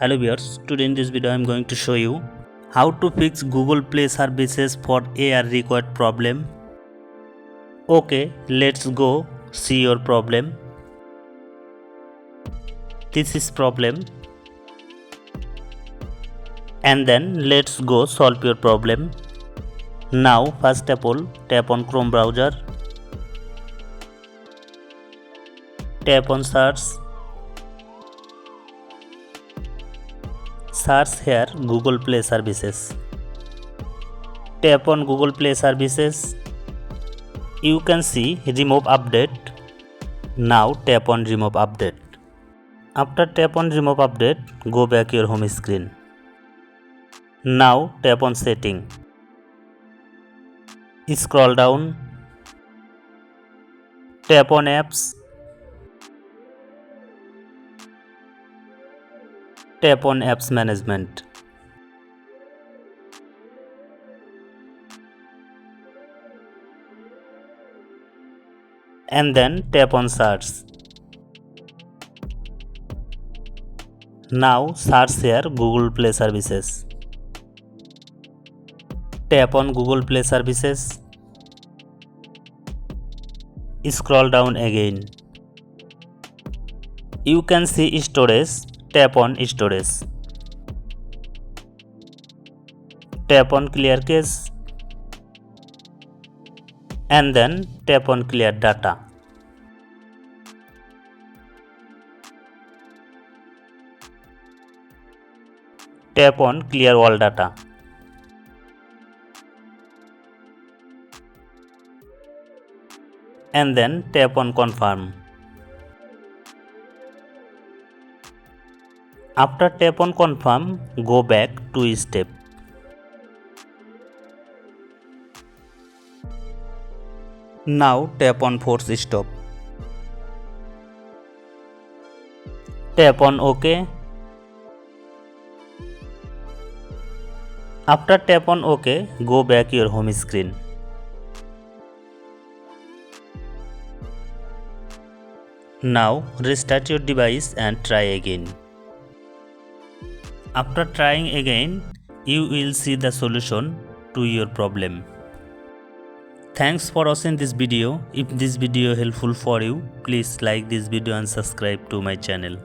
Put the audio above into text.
Hello viewers, today in this video I am going to show you how to fix Google Play services for AR required problem. Okay, let's go see your problem. This is problem and then let's go solve your problem. Now first of all tap on Chrome browser, tap on search here Google Play services. Tap on Google Play services. You can see remove update. Now tap on remove update. After tap on remove update, go back your home screen. Now tap on setting. Scroll down. Tap on apps. Tap on apps management. And then tap on search. Now search here Google Play services. Tap on Google Play services. Scroll down again. You can see storage. Tap on storage. Tap on clear cache. And then tap on clear data. Tap on clear all data. And then tap on confirm. After tap on confirm, go back 2 steps. Now tap on force stop. Tap on OK. After tap on OK, go back your home screen. Now restart your device and try again. After trying again, you will see the solution to your problem. Thanks for watching this video. If this video helpful for you, please like this video and subscribe to my channel.